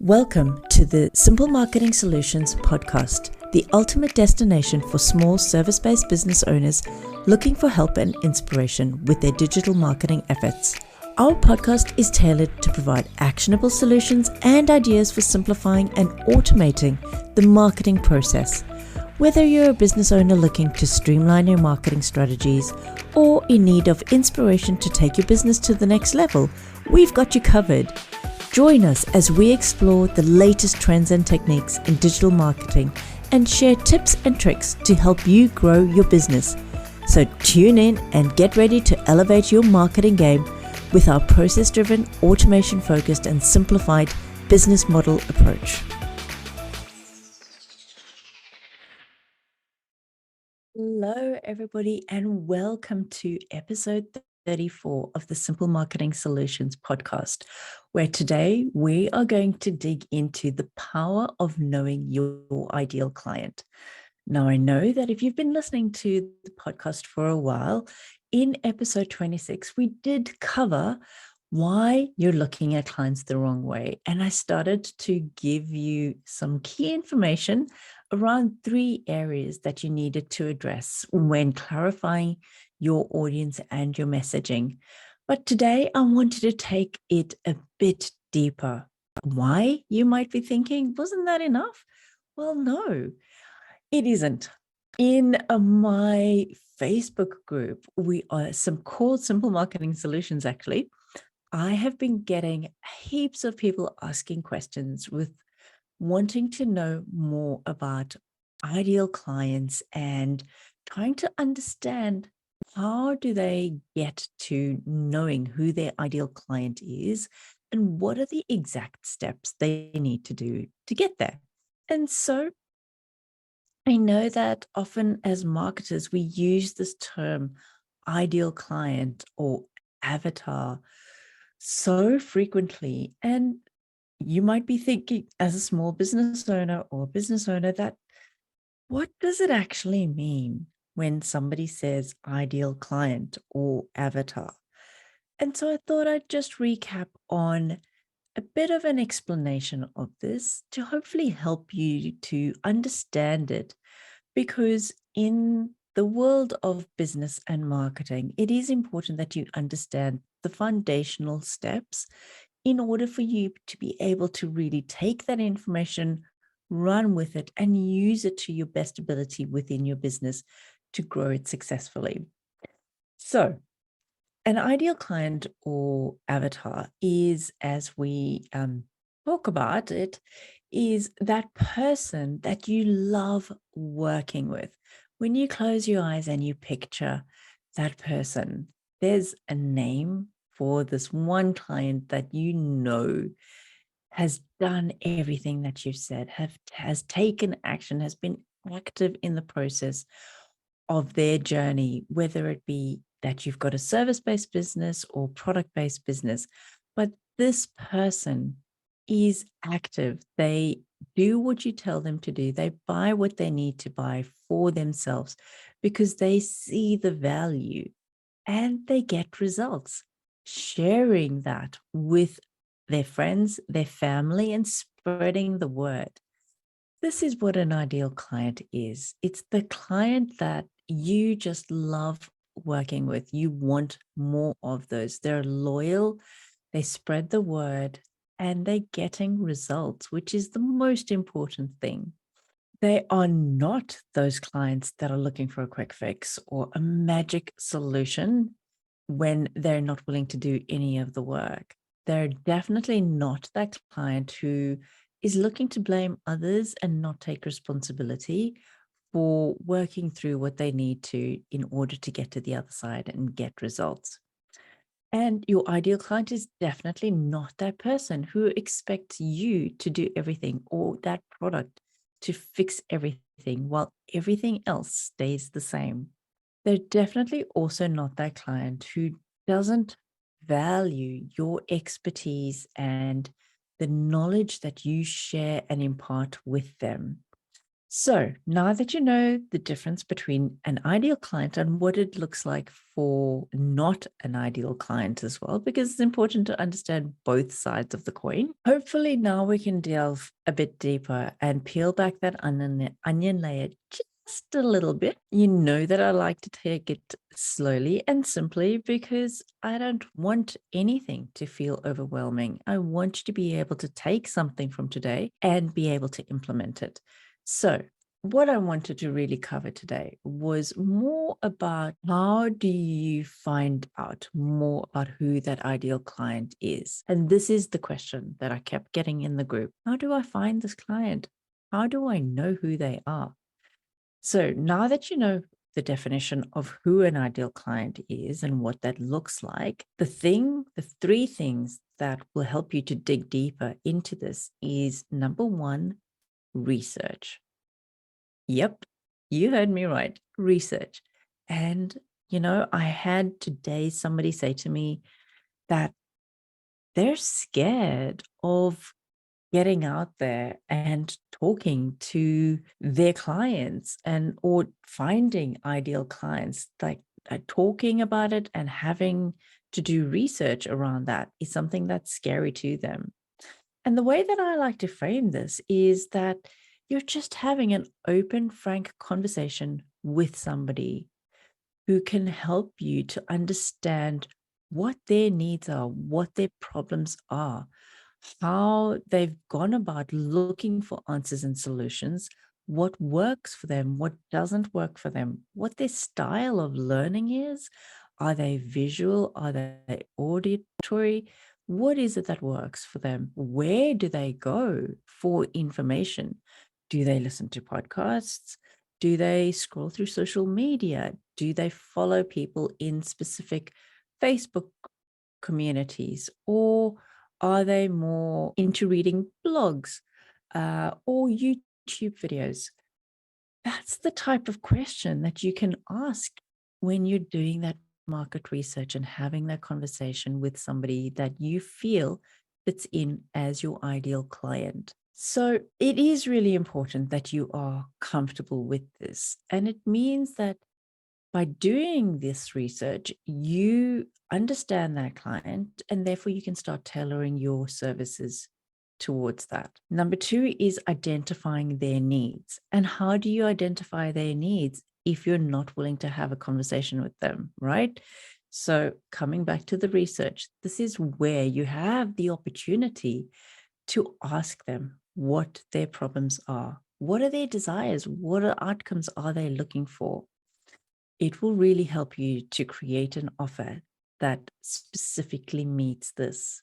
Welcome to the Simple Marketing Solutions podcast, the ultimate destination for small service-based business owners looking for help and inspiration with their digital marketing efforts. Our podcast is tailored to provide actionable solutions and ideas for simplifying and automating the marketing process. Whether you're a business owner looking to streamline your marketing strategies or in need of inspiration to take your business to the next level, we've got you covered. Join us as we explore the latest trends and techniques in digital marketing and share tips and tricks to help you grow your business. So tune in and get ready to elevate your marketing game with our process-driven, automation-focused and simplified business model approach. Hello, everybody, and welcome to episode 34 of the Simple Marketing Solutions podcast, where today we are going to dig into the power of knowing your ideal client. Now, I know that if you've been listening to the podcast for a while, in episode 26, we did cover why you're looking at clients the wrong way. And I started to give you some key information around 3 areas that you needed to address when clarifying your audience and your messaging. But today I wanted to take it a bit deeper. Why, you might be thinking, wasn't that enough? Well, no, it isn't. In my Facebook group, we are called Simple Marketing Solutions, actually. I have been getting heaps of people asking questions with wanting to know more about ideal clients and trying to understand how do they get to knowing who their ideal client is and what are the exact steps they need to do to get there. And so I know that often as marketers, we use this term ideal client or avatar so frequently. And you might be thinking as a small business owner or business owner that what does it actually mean when somebody says ideal client or avatar? And so I thought I'd just recap on a bit of an explanation of this to hopefully help you to understand it, because in the world of business and marketing, it is important that you understand the foundational steps in order for you to be able to really take that information, run with it, and use it to your best ability within your business to grow it successfully. So, an ideal client or avatar is, as we talk about it, is that person that you love working with. When you close your eyes and you picture that person, there's a name for this one client that you know has done everything that you've said, has taken action, has been active in the process of their journey, whether it be that you've got a service-based business or product-based business. But this person is active. They do what you tell them to do. They buy what they need to buy for themselves because they see the value and they get results. Sharing that with their friends, their family, and spreading the word. This is what an ideal client is. It's the client that you just love working with. You want more of those. They're loyal, they spread the word, and they're getting results, which is the most important thing. They are not those clients that are looking for a quick fix or a magic solution when they're not willing to do any of the work. They're definitely not that client who is looking to blame others and not take responsibility for working through what they need to in order to get to the other side and get results. And your ideal client is definitely not that person who expects you to do everything or that product to fix everything while everything else stays the same. They're definitely also not that client who doesn't value your expertise and the knowledge that you share and impart with them. So now that you know the difference between an ideal client and what it looks like for not an ideal client as well, because it's important to understand both sides of the coin. Hopefully now we can delve a bit deeper and peel back that onion layer just a little bit. You know that I like to take it slowly and simply because I don't want anything to feel overwhelming. I want you to be able to take something from today and be able to implement it. So, what I wanted to really cover today was more about how do you find out more about who that ideal client is? And this is the question that I kept getting in the group. How do I find this client? How do I know who they are? So now that you know the definition of who an ideal client is and what that looks like, the three things that will help you to dig deeper into this is number one, research. Yep, you heard me right. Research. And, I had today somebody say to me that they're scared of getting out there and talking to their clients and or finding ideal clients, like talking about it and having to do research around that is something that's scary to them. And the way that I like to frame this is that you're just having an open, frank conversation with somebody who can help you to understand what their needs are, what their problems are, how they've gone about looking for answers and solutions, what works for them, what doesn't work for them, what their style of learning is. Are they visual? Are they auditory? What is it that works for them? Where do they go for information? Do they listen to podcasts? Do they scroll through social media? Do they follow people in specific Facebook communities? Or are they more into reading blogs or YouTube videos? That's the type of question that you can ask when you're doing that market research and having that conversation with somebody that you feel fits in as your ideal client. So it is really important that you are comfortable with this. And it means that by doing this research, you understand that client and therefore you can start tailoring your services towards that. Number two is identifying their needs. And how do you identify their needs if you're not willing to have a conversation with them, right? So, coming back to the research, this is where you have the opportunity to ask them what their problems are. What are their desires? What outcomes are they looking for? It will really help you to create an offer that specifically meets this.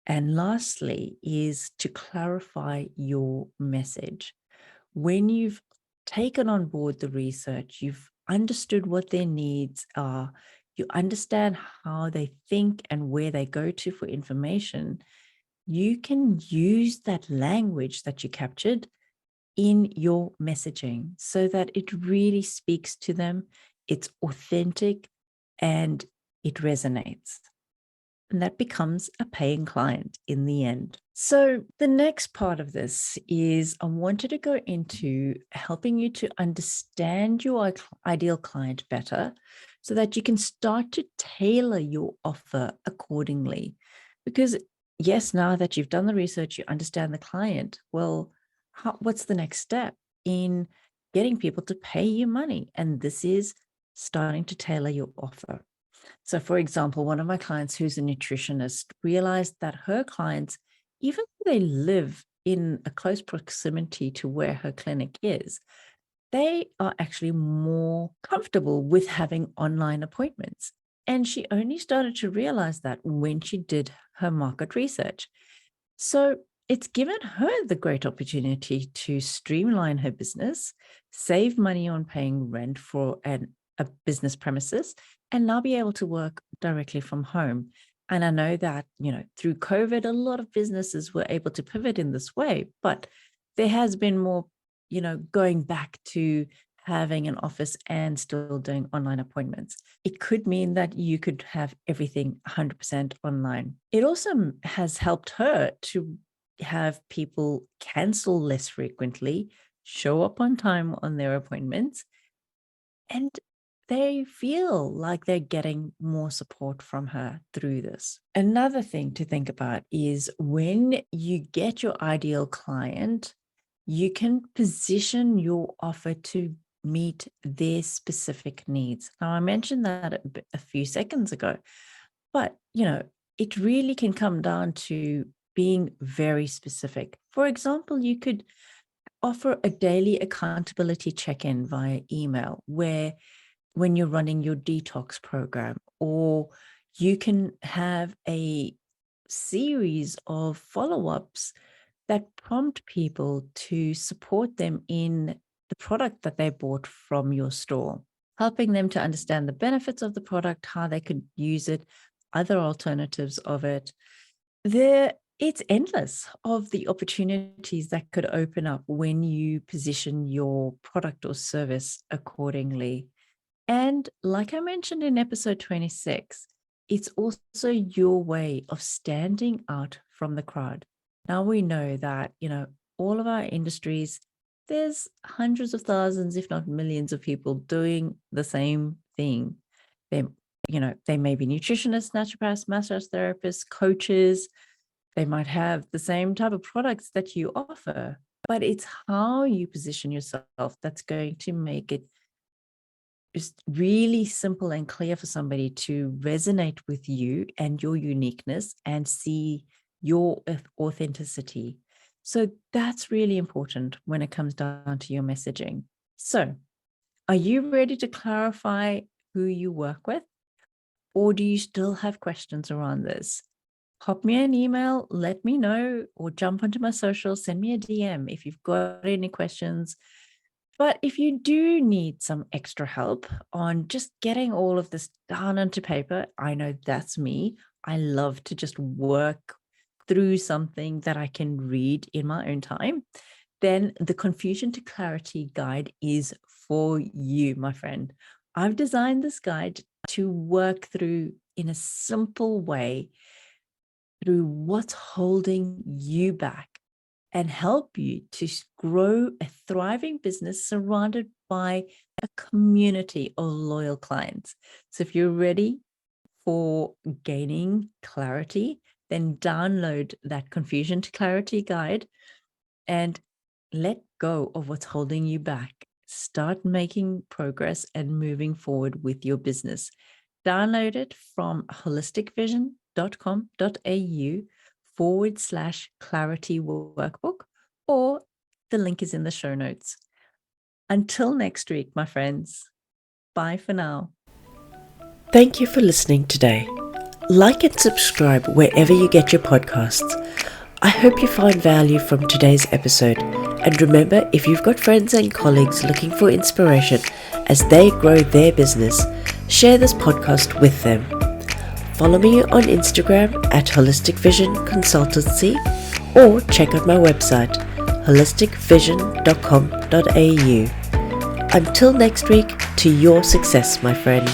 And lastly, is to clarify your message. When you've taken on board the research, you've understood what their needs are, you understand how they think and where they go to for information, you can use that language that you captured in your messaging so that it really speaks to them, it's authentic, and it resonates. And that becomes a paying client in the end. So, the next part of this is I wanted to go into helping you to understand your ideal client better so that you can start to tailor your offer accordingly. Because, yes, now that you've done the research, you understand the client. Well, what's the next step in getting people to pay you money? And this is starting to tailor your offer. So, for example, one of my clients who's a nutritionist realized that her clients, even though they live in a close proximity to where her clinic is, they are actually more comfortable with having online appointments. And she only started to realize that when she did her market research. So it's given her the great opportunity to streamline her business, save money on paying rent for a business premises, and now be able to work directly from home. And I know that, through COVID, a lot of businesses were able to pivot in this way, but there has been more, going back to having an office and still doing online appointments. It could mean that you could have everything 100% online. It also has helped her to have people cancel less frequently show up on time on their appointments, and they feel like they're getting more support from her through this. Another thing to think about is when you get your ideal client, you can position your offer to meet their specific needs. Now, I mentioned that a few seconds ago, but it really can come down to being very specific. For example, you could offer a daily accountability check-in via email where when you're running your detox program, or you can have a series of follow-ups that prompt people to support them in the product that they bought from your store, helping them to understand the benefits of the product, how they could use it, other alternatives of it. It's endless of the opportunities that could open up when you position your product or service accordingly. And like I mentioned in episode 26, it's also your way of standing out from the crowd. Now we know that, all of our industries, there's hundreds of thousands, if not millions of people doing the same thing. They, they may be nutritionists, naturopaths, massage therapists, coaches. They might have the same type of products that you offer, but it's how you position yourself that's going to make it just really simple and clear for somebody to resonate with you and your uniqueness and see your authenticity. So that's really important when it comes down to your messaging. So, are you ready to clarify who you work with? Or do you still have questions around this? Pop me an email, let me know, or jump onto my socials, send me a DM if you've got any questions. But if you do need some extra help on just getting all of this down onto paper, I know that's me. I love to just work through something that I can read in my own time. Then the Confusion to Clarity guide is for you, my friend. I've designed this guide to work through in a simple way through what's holding you back and help you to grow a thriving business surrounded by a community of loyal clients. So if you're ready for gaining clarity, then download that Confusion to Clarity guide and let go of what's holding you back. Start making progress and moving forward with your business. Download it from holisticvision.com.au/clarity workbook, or the link is in the show notes. Until next week, my friends. Bye for now. Thank you for listening today. Like and subscribe wherever you get your podcasts. I hope you find value from today's episode. And remember, if you've got friends and colleagues looking for inspiration as they grow their business, share this podcast with them. Follow me on Instagram at Holistic Vision Consultancy, or check out my website holisticvision.com.au. Until next week, to your success, my friend.